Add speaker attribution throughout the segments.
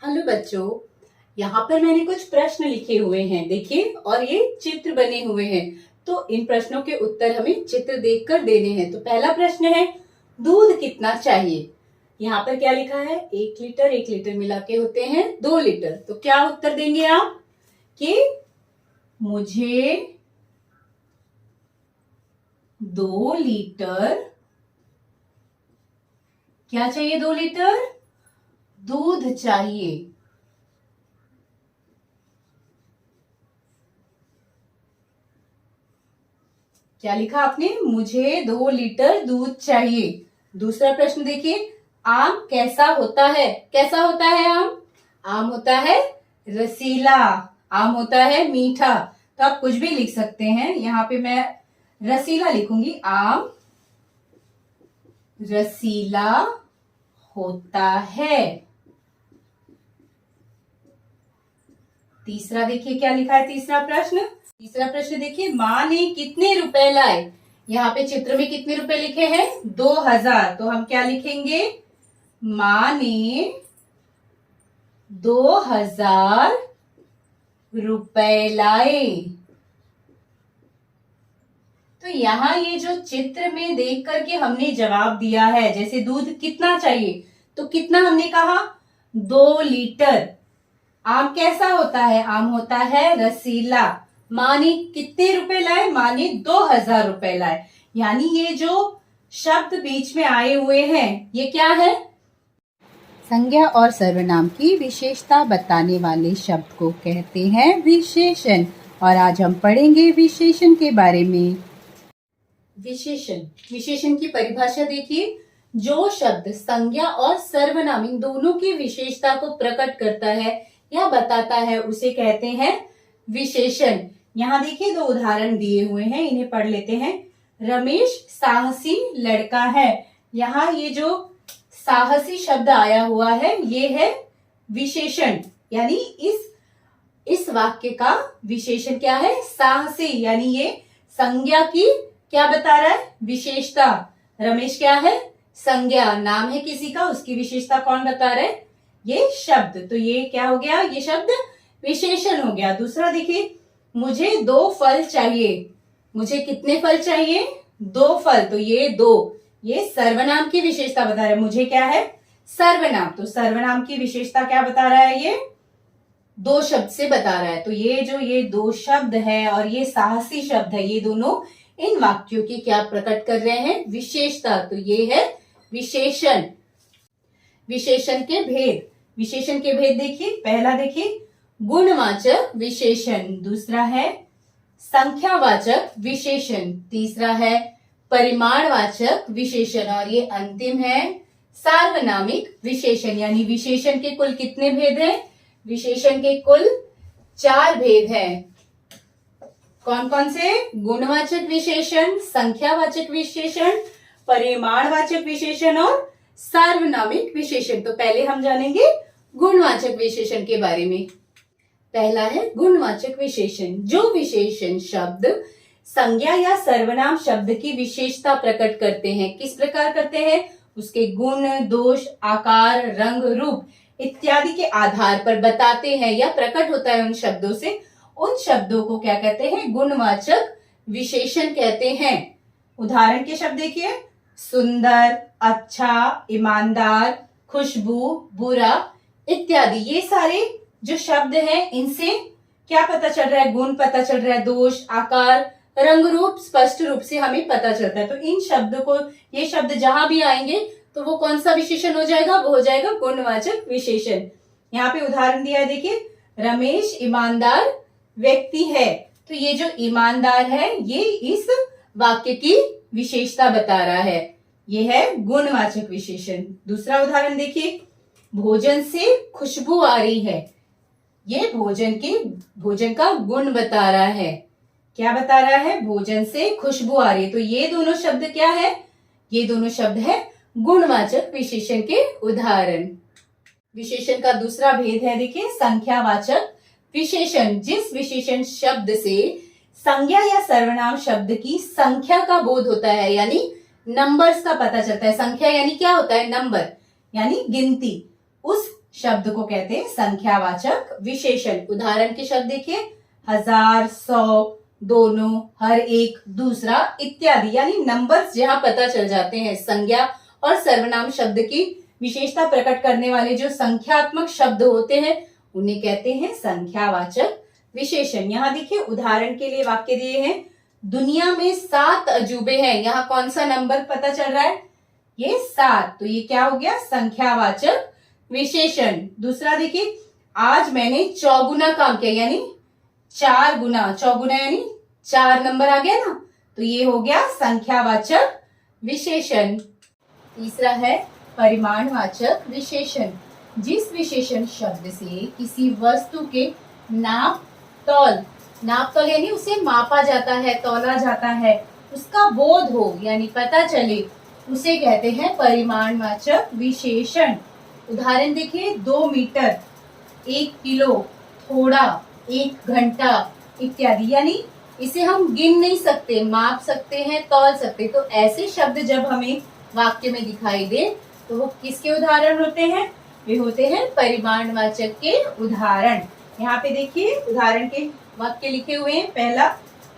Speaker 1: Hello बच्चों, यहाँ पर मैंने कुछ प्रश्न लिखे हुए हैं, देखिए, और ये चित्र बने हुए हैं। तो इन प्रश्नों के उत्तर हमें चित्र देखकर देने हैं। तो पहला प्रश्न है, दूध कितना चाहिए। यहाँ पर क्या लिखा है, 1 लीटर मिला के होते हैं 2 लीटर। तो क्या उत्तर देंगे आप कि मुझे 2 लीटर क्या चाहिए, 2 लीटर दूध चाहिए। क्या लिखा आपने, मुझे 2 लीटर दूध चाहिए। दूसरा प्रश्न देखिए, आम कैसा होता है। कैसा होता है आम। आम होता है रसीला, आम होता है मीठा। तो आप कुछ भी लिख सकते हैं। यहाँ पे मैं रसीला लिखूंगी, आम रसीला होता है। तीसरा देखिए क्या लिखा है, तीसरा प्रश्न देखिए, माँ ने कितने रुपए लाए। यहाँ पे चित्र में कितने रुपए लिखे हैं, 2000। तो हम क्या लिखेंगे, माँ ने 2000 रुपए लाए। तो यहाँ ये जो चित्र में देख करके हमने जवाब दिया है, जैसे दूध कितना चाहिए, तो कितना हमने कहा, 2 लीटर। आम कैसा होता है, आम होता है रसीला। माँ ने कितने रुपए लाए, माँ ने 2000 रुपए लाए। यानी ये जो शब्द बीच में आए हुए हैं, ये क्या है, संज्ञा और सर्वनाम की विशेषता बताने वाले शब्द को कहते हैं विशेषण। और आज हम पढ़ेंगे विशेषण के बारे में। विशेषण की परिभाषा देखिए, जो शब्द संज्ञा और सर्वनाम इन दोनों की विशेषता को प्रकट करता है या बताता है, उसे कहते हैं विशेषण। यहाँ देखिए 2 उदाहरण दिए हुए हैं, इन्हें पढ़ लेते हैं। रमेश साहसी लड़का है। यहाँ ये जो साहसी शब्द आया हुआ है, ये है विशेषण। यानी इस वाक्य का विशेषण क्या है, साहसी। यानी ये संज्ञा की क्या बता रहा है, विशेषता। रमेश क्या है, संज्ञा, नाम है किसी का, उसकी विशेषता कौन बता रहा है, ये शब्द। तो ये क्या हो गया, ये शब्द विशेषण हो गया। दूसरा देखिए, मुझे 2 फल चाहिए। मुझे कितने फल चाहिए, 2 फल। तो ये 2, ये सर्वनाम की विशेषता बता रहा है। मुझे क्या है, सर्वनाम। तो सर्वनाम की विशेषता क्या बता रहा है, ये 2 शब्द से बता रहा है। तो ये 2 शब्द है और ये साहसी शब्द है, ये दोनों इन वाक्यों की क्या प्रकट कर रहे हैं, विशेषता। तो ये है विशेषण। विशेषण के भेद देखिए। पहला देखिए, गुणवाचक विशेषण। दूसरा है संख्यावाचक विशेषण। तीसरा है परिमाणवाचक विशेषण। और ये अंतिम है सार्वनामिक विशेषण। यानी विशेषण के कुल कितने भेद हैं, विशेषण के कुल 4 भेद हैं। कौन कौन से, गुणवाचक विशेषण, संख्यावाचक विशेषण, परिमाणवाचक विशेषण और सार्वनामिक विशेषण। तो पहले हम जानेंगे गुणवाचक विशेषण के बारे में। पहला है गुणवाचक विशेषण। जो विशेषण शब्द संज्ञा या सर्वनाम शब्द की विशेषता प्रकट करते हैं, किस प्रकार करते हैं, उसके गुण, दोष, आकार, रंग, रूप इत्यादि के आधार पर बताते हैं या प्रकट होता है उन शब्दों से, उन शब्दों को क्या कहते हैं, गुणवाचक विशेषण कहते हैं। उदाहरण के शब्द देखिए, सुंदर, अच्छा, ईमानदार, खुशबू, बुरा इत्यादि। ये सारे जो शब्द हैं, इनसे क्या पता चल रहा है, गुण पता चल रहा है, दोष, आकार, रंग, रूप स्पष्ट रूप से हमें पता चलता है। तो इन शब्दों को, ये शब्द जहां भी आएंगे तो वो कौन सा विशेषण हो जाएगा, वो हो जाएगा गुणवाचक विशेषण। यहाँ पे उदाहरण दिया है देखिए, रमेश ईमानदार व्यक्ति है। तो ये जो ईमानदार है, ये इस वाक्य की विशेषता बता रहा है, ये है गुणवाचक विशेषण। दूसरा उदाहरण देखिए, भोजन से खुशबू आ रही है। ये भोजन का गुण बता रहा है। क्या बता रहा है, भोजन से खुशबू आ रही है। तो ये दोनों शब्द क्या है, ये दोनों शब्द है गुणवाचक विशेषण के उदाहरण। विशेषण का दूसरा भेद है देखिए, संख्यावाचक विशेषण। जिस विशेषण शब्द से संज्ञा या सर्वनाम शब्द की संख्या का बोध होता है, यानी नंबर्स का पता चलता है। संख्या यानी क्या होता है, नंबर, यानी गिनती। उस शब्द को कहते हैं संख्यावाचक विशेषण। उदाहरण के शब्द देखिए, हजार, सौ, दोनों, हर एक, दूसरा इत्यादि, यानी नंबर्स जहां पता चल जाते हैं। संज्ञा और सर्वनाम शब्द की विशेषता प्रकट करने वाले जो संख्यात्मक शब्द होते हैं उन्हें कहते हैं संख्यावाचक विशेषण। यहाँ देखिए उदाहरण के लिए वाक्य दिए हैं, दुनिया में 7 अजूबे हैं। यहाँ कौन सा नंबर पता चल रहा है? ये 7, तो ये क्या हो गया? संख्यावाचक विशेषण। दूसरा देखिए, आज मैंने चौगुना काम किया, यानी 4 गुना, चौगुना यानी 4 नंबर आ गया ना, तो ये हो गया संख्यावाचक विशेषण। तीसरा है परिमाणवाचक विशेषण। जिस विशेषण शब्द से किसी वस्तु के नाप तौल यानी उसे मापा जाता है, तौला जाता है, उसका बोध हो यानी पता चले, उसे कहते हैं परिमाणवाचक विशेषण। उदाहरण देखिए, 2 मीटर, 1 किलो, थोड़ा, 1 घंटा इत्यादि, यानी इसे हम गिन नहीं सकते, माप सकते हैं, तौल सकते। तो ऐसे शब्द जब हमें वाक्य में दिखाई दे तो वो किसके उदाहरण होते हैं? वे होते हैं परिमाणवाचक के उदाहरण। यहाँ पे देखिए उदाहरण के वाक्य लिखे हुए हैं। पहला,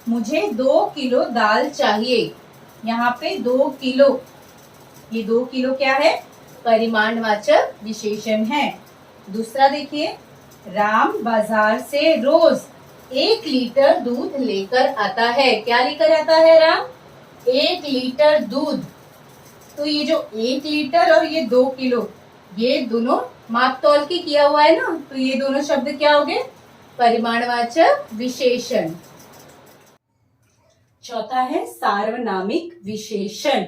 Speaker 1: मुझे 2 किलो दाल चाहिए। यहाँ पे 2 किलो, ये 2 किलो क्या है? परिमाणवाचक विशेषण है। दूसरा देखिए, राम बाजार से रोज 1 लीटर दूध लेकर आता है। क्या लेकर आता है राम? 1 लीटर दूध। तो ये जो 1 लीटर और ये 2 किलो, ये दोनों माप तौल के किया हुआ है ना, तो ये दोनों शब्द क्या हो गए? परिमाणवाचक विशेषण। चौथा है सार्वनामिक विशेषण।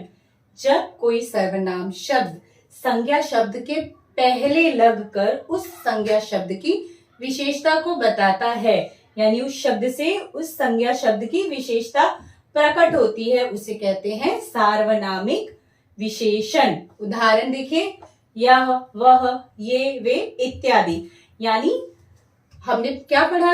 Speaker 1: जब कोई सर्वनाम शब्द संज्ञा शब्द के पहले लगकर उस संज्ञा शब्द की विशेषता को बताता है, यानी उस शब्द से उस संज्ञा शब्द की विशेषता प्रकट होती है, उसे कहते हैं सार्वनामिक विशेषण। उदाहरण देखिए, यह, वह, ये, वे इत्यादि। यानी हमने क्या पढ़ा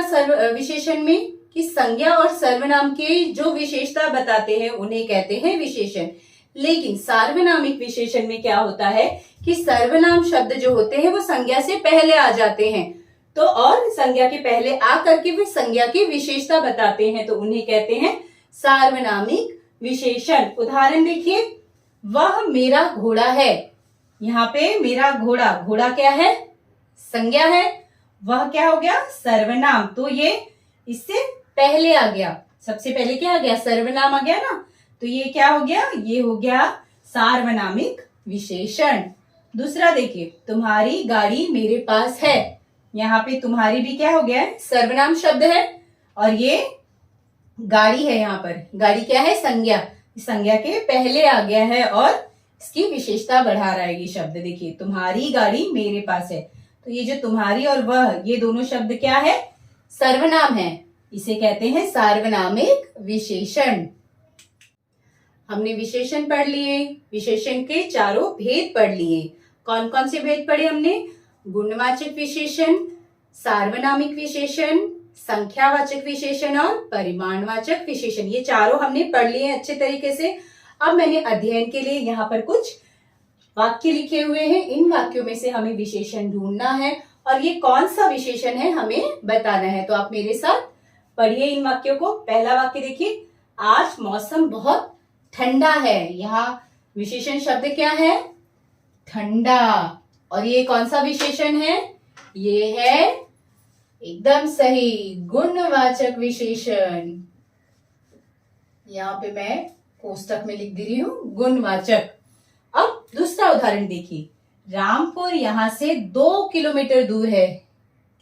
Speaker 1: विशेषण में कि संज्ञा और सर्वनाम के जो विशेषता बताते हैं उन्हें कहते हैं विशेषण। लेकिन सार्वनामिक विशेषण में क्या होता है कि सर्वनाम शब्द जो होते हैं वो संज्ञा से पहले आ जाते हैं, तो और संज्ञा के पहले आकर के वे संज्ञा की विशेषता बताते हैं, तो उन्हें कहते हैं सार्वनामिक विशेषण। उदाहरण देखिए, वह मेरा घोड़ा है। यहाँ पे मेरा घोड़ा, घोड़ा क्या है? संज्ञा है। वह क्या हो गया? सर्वनाम। तो ये इससे पहले आ गया, सबसे पहले क्या आ गया? सर्वनाम आ गया ना, तो ये क्या हो गया? ये हो गया सार्वनामिक विशेषण। दूसरा देखिए, तुम्हारी गाड़ी मेरे पास है। यहाँ पे तुम्हारी भी क्या हो गया है? सर्वनाम शब्द है, और ये गाड़ी है। यहाँ पर गाड़ी क्या है? संज्ञा। संज्ञा के पहले आ गया है और इसकी विशेषता बढ़ा रहा है ये शब्द। देखिए, तुम्हारी गाड़ी मेरे पास है, तो ये जो तुम्हारी और वह, ये दोनों शब्द क्या है? सर्वनाम है। इसे कहते हैं सार्वनामिक विशेषण। हमने विशेषण पढ़ लिए, विशेषण के चारों भेद पढ़ लिए। कौन कौन से भेद पढ़े हमने? गुणवाचक विशेषण, सार्वनामिक विशेषण, संख्यावाचक विशेषण और परिमाणवाचक विशेषण। ये चारों हमने पढ़ लिए अच्छे तरीके से। अब मैंने अध्ययन के लिए यहाँ पर कुछ वाक्य लिखे हुए हैं। इन वाक्यों में से हमें विशेषण ढूंढना है और ये कौन सा विशेषण है हमें बताना है। तो आप मेरे साथ पढ़िए इन वाक्यों को। पहला वाक्य देखिए, आज मौसम बहुत ठंडा है। यहाँ विशेषण शब्द क्या है? ठंडा। और ये कौन सा विशेषण है? ये है एकदम सही गुणवाचक विशेषण। यहाँ पे मैं कोष्टक में लिख दे रही हूँ गुणवाचक। अब दूसरा उदाहरण देखिए, रामपुर यहाँ से 2 किलोमीटर दूर है।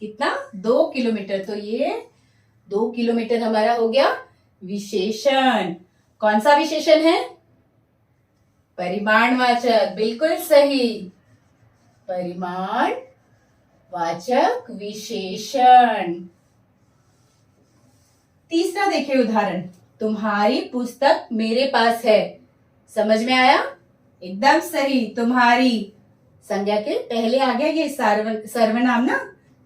Speaker 1: कितना? 2 किलोमीटर। तो ये 2 किलोमीटर हमारा हो गया विशेषण। कौन सा विशेषण है? परिमाणवाचक। बिल्कुल सही, परिमाणवाचक विशेषण। तीसरा देखिए उदाहरण, तुम्हारी पुस्तक मेरे पास है। समझ में आया? एकदम सही। तुम्हारी संज्ञा के पहले आ गया ये सर्वनाम ना,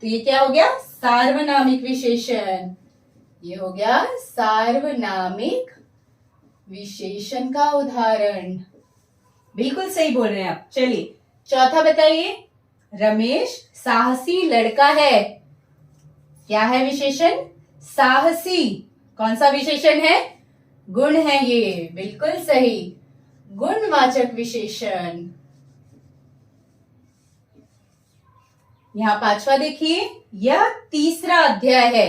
Speaker 1: तो ये क्या हो गया? सार्वनामिक विशेषण। ये हो गया सार्वनामिक विशेषण का उदाहरण। बिल्कुल सही बोल रहे हैं आप। चलिए चौथा बताइए, रमेश साहसी लड़का है। क्या है विशेषण? साहसी। कौन सा विशेषण है? गुण है ये, बिल्कुल सही, गुणवाचक विशेषण। यहाँ पांचवा देखिए, यह तीसरा अध्याय है।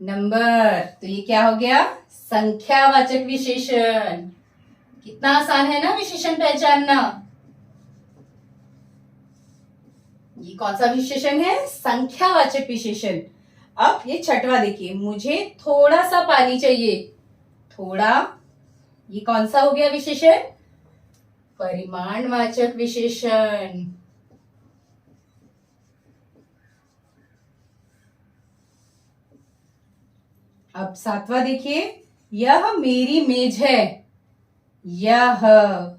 Speaker 1: नंबर, तो ये क्या हो गया? संख्यावाचक विशेषण। कितना आसान है ना विशेषण पहचानना। ये कौन सा विशेषण है? संख्यावाचक विशेषण। अब ये छठवा देखिए, मुझे थोड़ा सा पानी चाहिए। थोड़ा, ये कौन सा हो गया विशेषण? परिमाणवाचक विशेषण। अब सातवां देखिए, यह मेरी मेज है। यह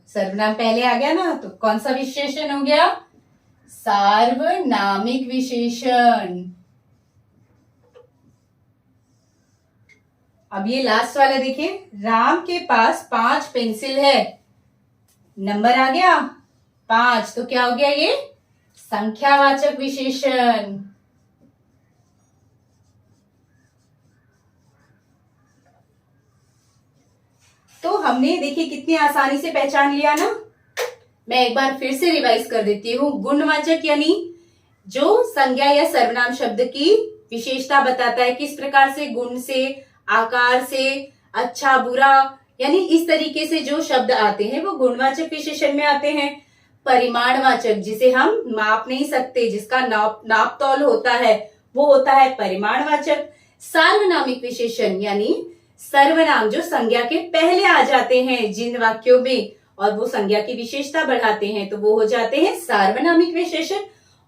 Speaker 1: सर्वनाम पहले आ गया ना, तो कौन सा विशेषण हो गया? सार्वनामिक विशेषण। अब ये लास्ट वाला देखिए, राम के पास 5 पेंसिल है। नंबर आ गया 5, तो क्या हो गया ये? संख्यावाचक विशेषण। तो हमने देखिए कितनी आसानी से पहचान लिया ना। मैं एक बार फिर से रिवाइज कर देती हूँ। गुणवाचक यानी जो संज्ञा या सर्वनाम शब्द की विशेषता बताता है, किस प्रकार से, गुण से, आकार से, अच्छा बुरा, यानी इस तरीके से जो शब्द आते हैं वो गुणवाचक विशेषण में आते हैं। परिमाणवाचक, जिसे हम माप नहीं सकते, जिसका नाप तौल होता है, वो होता है परिमाणवाचक। सार्वनामिक विशेषण यानी सर्वनाम जो संज्ञा के पहले आ जाते हैं जिन वाक्यों में, और वो संज्ञा की विशेषता बढ़ाते हैं, तो वो हो जाते हैं सार्वनामिक विशेषण।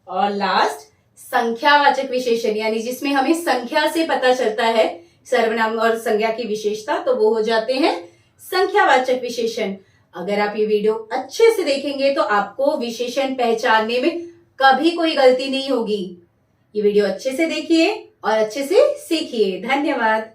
Speaker 1: और लास्ट संख्यावाचक विशेषण यानी जिसमें हमें संख्या से पता चलता है सर्वनाम और संज्ञा की विशेषता, तो वो हो जाते हैं संख्यावाचक विशेषण। अगर आप ये वीडियो अच्छे से देखेंगे तो आपको विशेषण पहचानने में कभी कोई गलती नहीं होगी। ये वीडियो अच्छे से देखिए और अच्छे से सीखिए। धन्यवाद।